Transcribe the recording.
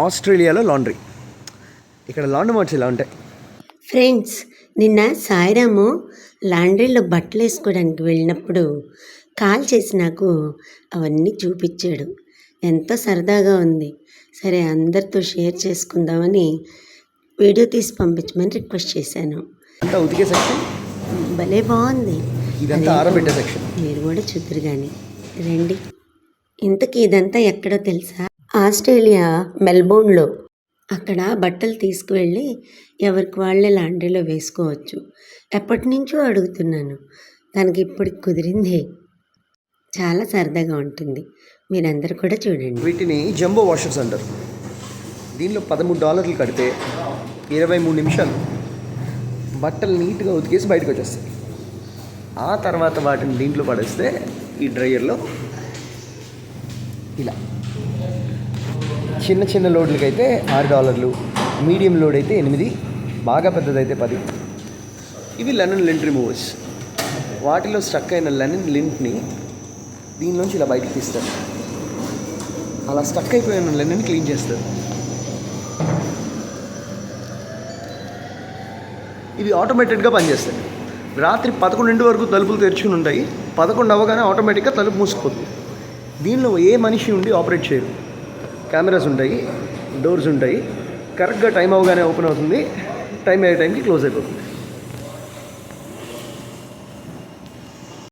ఆస్ట్రేలియాలో లాండ్రీ. ఇక్కడ laundry marts ఇలా ఉంటాయి. ఫ్రెండ్స్, నిన్న సాయిరాము లాండ్రీలో బట్టలు వేసుకోవడానికి వెళ్ళినప్పుడు కాల్ చేసి నాకు అవన్నీ చూపించాడు. ఎంతో సరదాగా ఉంది. సరే, అందరితో షేర్ చేసుకుందామని వీడియో తీసి పంపించమని రిక్వెస్ట్ చేశాను. అంతా ఉతికే సెక్షన్, భలే బాగుంది. ఇదంతా ఆరబెట్టే సెక్షన్. మీరు కూడా చూద్దరు కానీ రండి. ఇంతకీ ఇదంతా ఎక్కడో తెలుసా? ఆస్ట్రేలియా మెల్బోర్న్లో. అక్కడ బట్టలు తీసుకువెళ్ళి ఎవరికి వాళ్ళే లాండ్రీలో వేసుకోవచ్చు. ఎప్పటి నుంచో అడుగుతున్నాను, దానికి ఇప్పటికి కుదిరింది. చాలా సరదాగా ఉంటుంది. మీరందరూ కూడా చూడండి. వీటిని జంబో వాషర్స్ అంటారు. దీనిలో $13 కడితే 23 నిమిషాలు బట్టలు నీట్గా ఉతికేసి బయటకు వచ్చేస్తాయి. ఆ తర్వాత వాటిని దీంట్లో పడేస్తే ఈ డ్రైయర్లో ఇలా చిన్న చిన్న లోడ్లకి అయితే $6, మీడియం లోడ్ అయితే 8, బాగా పెద్దదైతే 10. ఇవి లెనిన్ లింట్ రిమూవర్స్. వాటిలో స్టక్ అయిన లెనిన్ లింట్ని దీనిలోంచి ఇలా బయటకు తీస్తారు. అలా స్టక్ అయిపోయిన లెనిన్ క్లీన్ చేస్తారు. ఇవి ఆటోమేటెడ్గా పనిచేస్తాయి. రాత్రి 11 వరకు తలుపులు తెరుచుకుని ఉంటాయి. 11 అవ్వగానే ఆటోమేటిక్గా తలుపు మూసుకుపోతుంది. దీనిలో ఏ మనిషి ఉండి ఆపరేట్ చేయరు. కెమెరాస్ ఉంటాయి, డోర్స్ ఉంటాయి. కరెక్ట్గా టైం అవగానే ఓపెన్ అవుతుంది, టైం అయ్యే టైంకి క్లోజ్ అయిపోతుంది.